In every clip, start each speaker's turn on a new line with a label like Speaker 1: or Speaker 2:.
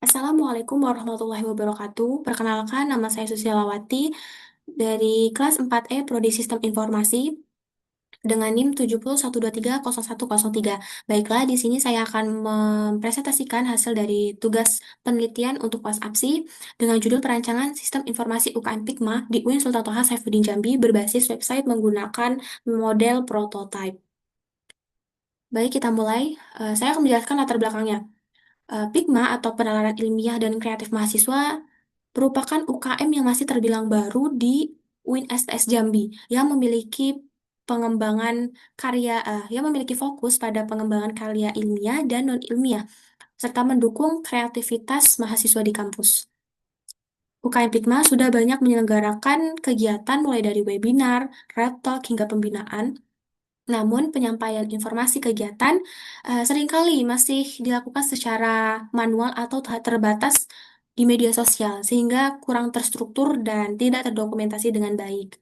Speaker 1: Assalamualaikum warahmatullahi wabarakatuh. Perkenalkan, nama saya Susilawati dari kelas 4E Prodi Sistem Informasi dengan NIM 7012300103. Baiklah, di sini saya akan mempresentasikan hasil dari tugas penelitian untuk PAS-APSI dengan judul Perancangan Sistem Informasi UKM Pikma di UIN Sultan Toha Saifuddin Jambi berbasis website menggunakan model prototype. Baik, kita mulai. Saya akan menjelaskan latar belakangnya. Pikma atau Penalaran Ilmiah dan Kreatif Mahasiswa merupakan UKM yang masih terbilang baru di UIN STS Jambi yang memiliki pengembangan yang memiliki fokus pada pengembangan karya ilmiah dan non-ilmiah serta mendukung kreativitas mahasiswa di kampus. UKM Pikma sudah banyak menyelenggarakan kegiatan mulai dari webinar, TED Talk hingga pembinaan. Namun, penyampaian informasi kegiatan seringkali masih dilakukan secara manual atau terbatas di media sosial, sehingga kurang terstruktur dan tidak terdokumentasi dengan baik.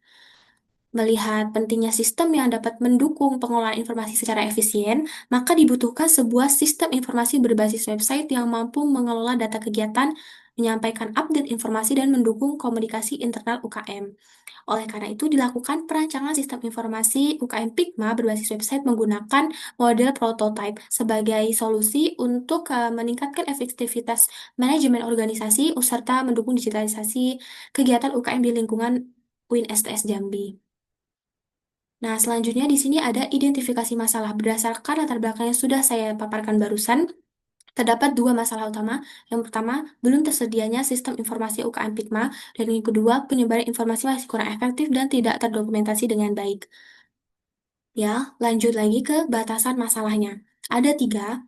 Speaker 1: Melihat pentingnya sistem yang dapat mendukung pengelolaan informasi secara efisien, maka dibutuhkan sebuah sistem informasi berbasis website yang mampu mengelola data kegiatan, menyampaikan update informasi, dan mendukung komunikasi internal UKM. Oleh karena itu, dilakukan perancangan sistem informasi UKM Pikma berbasis website menggunakan model prototype sebagai solusi untuk meningkatkan efektivitas manajemen organisasi serta mendukung digitalisasi kegiatan UKM di lingkungan UIN STS Jambi. Nah, selanjutnya di sini ada identifikasi masalah. Berdasarkan latar belakang yang sudah saya paparkan barusan, terdapat dua masalah utama. Yang pertama, belum tersedianya sistem informasi UKM Pikma, dan yang kedua, penyebaran informasi masih kurang efektif dan tidak terdokumentasi dengan baik. Ya, lanjut lagi ke batasan masalahnya. Ada tiga.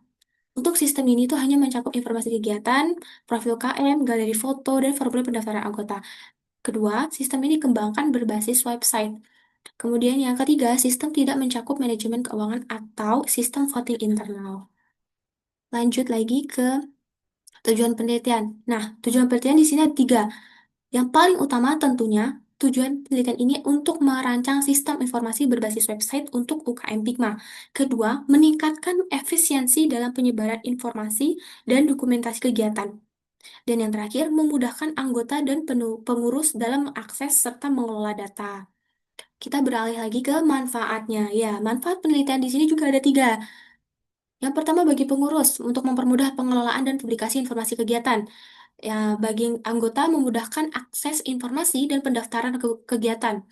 Speaker 1: Untuk sistem ini tuh hanya mencakup informasi kegiatan, profil KM, galeri foto, dan formulir pendaftaran anggota. Kedua, sistem ini dikembangkan berbasis website. Kemudian yang ketiga, sistem tidak mencakup manajemen keuangan atau sistem voting internal. Lanjut lagi ke tujuan penelitian. Nah, tujuan penelitian di sini ada tiga. Yang paling utama tentunya, tujuan penelitian ini untuk merancang sistem informasi berbasis website untuk UKM Pikma. Kedua, meningkatkan efisiensi dalam penyebaran informasi dan dokumentasi kegiatan. Dan yang terakhir, memudahkan anggota dan pengurus dalam mengakses serta mengelola data. Kita beralih lagi ke manfaatnya. Ya, manfaat penelitian di sini juga ada tiga. Yang pertama bagi pengurus untuk mempermudah pengelolaan dan publikasi informasi kegiatan. Ya, bagi anggota memudahkan akses informasi dan pendaftaran kegiatan.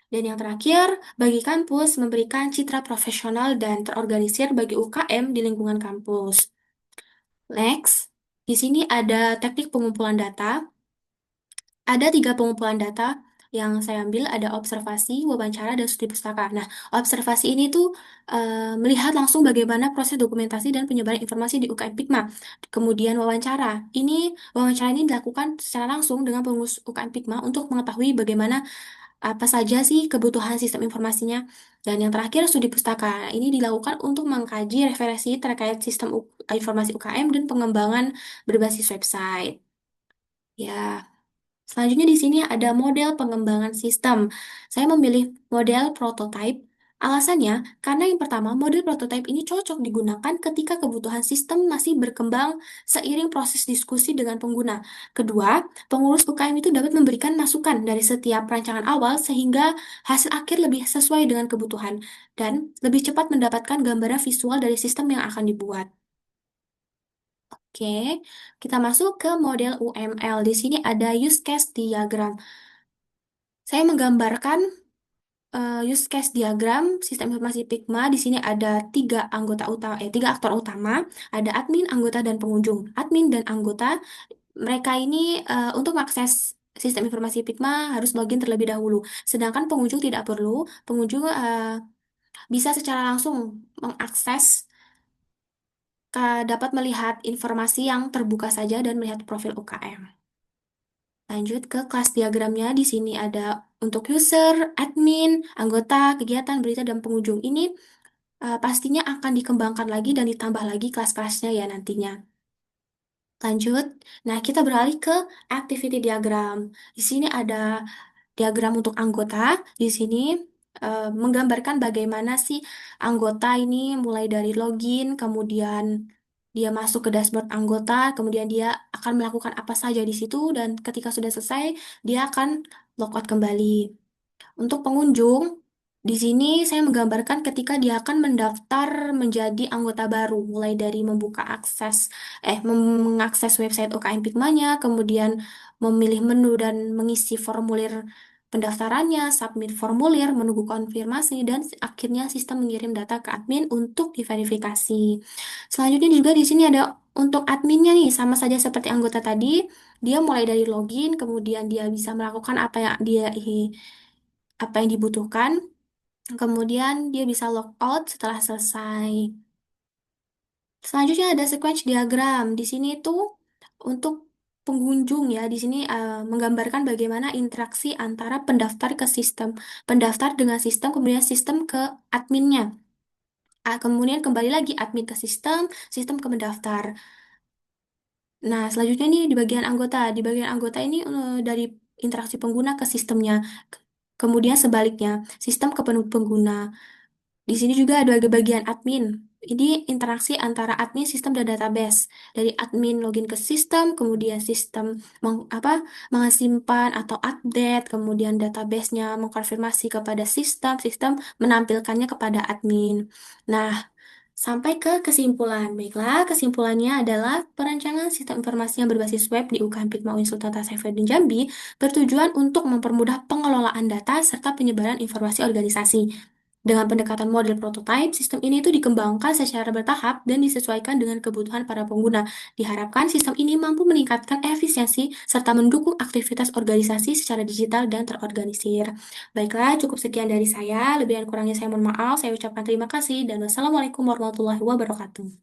Speaker 1: Dan yang terakhir, bagi kampus memberikan citra profesional dan terorganisir bagi UKM di lingkungan kampus. Next, di sini ada teknik pengumpulan data. Ada tiga pengumpulan data yang saya ambil, ada observasi, wawancara, dan studi pustaka. Nah, observasi ini tuh melihat langsung bagaimana proses dokumentasi dan penyebaran informasi di UKM Pikma. Kemudian wawancara ini dilakukan secara langsung dengan pengurus UKM Pikma untuk mengetahui bagaimana apa saja sih kebutuhan sistem informasinya. Dan yang terakhir, studi pustaka. Ini dilakukan untuk mengkaji referensi terkait sistem informasi UKM dan pengembangan berbasis website. Ya. Selanjutnya di sini ada model pengembangan sistem. Saya memilih model prototype. Alasannya, karena yang pertama, model prototype ini cocok digunakan ketika kebutuhan sistem masih berkembang seiring proses diskusi dengan pengguna. Kedua, pengurus UKM itu dapat memberikan masukan dari setiap rancangan awal sehingga hasil akhir lebih sesuai dengan kebutuhan dan lebih cepat mendapatkan gambaran visual dari sistem yang akan dibuat. Oke, kita masuk ke model UML. Di sini ada use case diagram. Saya menggambarkan use case diagram sistem informasi Pikma. Di sini ada tiga aktor utama. Ada admin, anggota, dan pengunjung. Admin dan anggota, mereka ini untuk mengakses sistem informasi Pikma harus login terlebih dahulu. Sedangkan pengunjung tidak perlu. Pengunjung bisa secara langsung mengakses, dapat melihat informasi yang terbuka saja dan melihat profil UKM. Lanjut ke kelas diagramnya, di sini ada untuk user, admin, anggota, kegiatan, berita, dan pengunjung. Ini pastinya akan dikembangkan lagi dan ditambah lagi kelas-kelasnya ya nantinya. Lanjut, nah kita beralih ke activity diagram. Di sini ada diagram untuk anggota. Di sini menggambarkan bagaimana sih anggota ini mulai dari login, kemudian Dia masuk ke dashboard anggota, kemudian dia akan melakukan apa saja di situ, dan ketika sudah selesai, dia akan logout kembali. Untuk pengunjung, di sini saya menggambarkan ketika dia akan mendaftar menjadi anggota baru, mulai dari membuka mengakses website UKM Pikmanya, kemudian memilih menu dan mengisi formulir pendaftarannya, submit formulir, menunggu konfirmasi, dan akhirnya sistem mengirim data ke admin untuk diverifikasi. Selanjutnya juga di sini ada untuk adminnya nih, sama saja seperti anggota tadi, dia mulai dari login, kemudian dia bisa melakukan apa yang dibutuhkan, kemudian dia bisa log out setelah selesai. Selanjutnya ada sequence diagram. Di sini tuh untuk pengunjung ya, di sini menggambarkan bagaimana interaksi antara pendaftar dengan sistem, kemudian sistem ke adminnya. Kemudian kembali lagi admin ke sistem ke pendaftar. Nah, selanjutnya nih di bagian anggota. Di bagian anggota ini dari interaksi pengguna ke sistemnya. Kemudian sebaliknya, sistem ke pengguna. Di sini juga ada bagian admin. Ini interaksi antara admin sistem dan database. Dari admin login ke sistem, kemudian sistem mensimpan atau update, kemudian database-nya mengkonfirmasi kepada sistem menampilkannya kepada admin. Nah, sampai ke kesimpulan. Baiklah, kesimpulannya adalah perancangan sistem informasi yang berbasis web di UKM Pikma Uin Sultan Saifuddin Jambi bertujuan untuk mempermudah pengelolaan data serta penyebaran informasi organisasi. Dengan pendekatan model prototype, sistem ini itu dikembangkan secara bertahap dan disesuaikan dengan kebutuhan para pengguna. Diharapkan sistem ini mampu meningkatkan efisiensi serta mendukung aktivitas organisasi secara digital dan terorganisir. Baiklah, cukup sekian dari saya. Lebih dan kurangnya saya mohon maaf. Saya ucapkan terima kasih dan wassalamualaikum warahmatullahi wabarakatuh.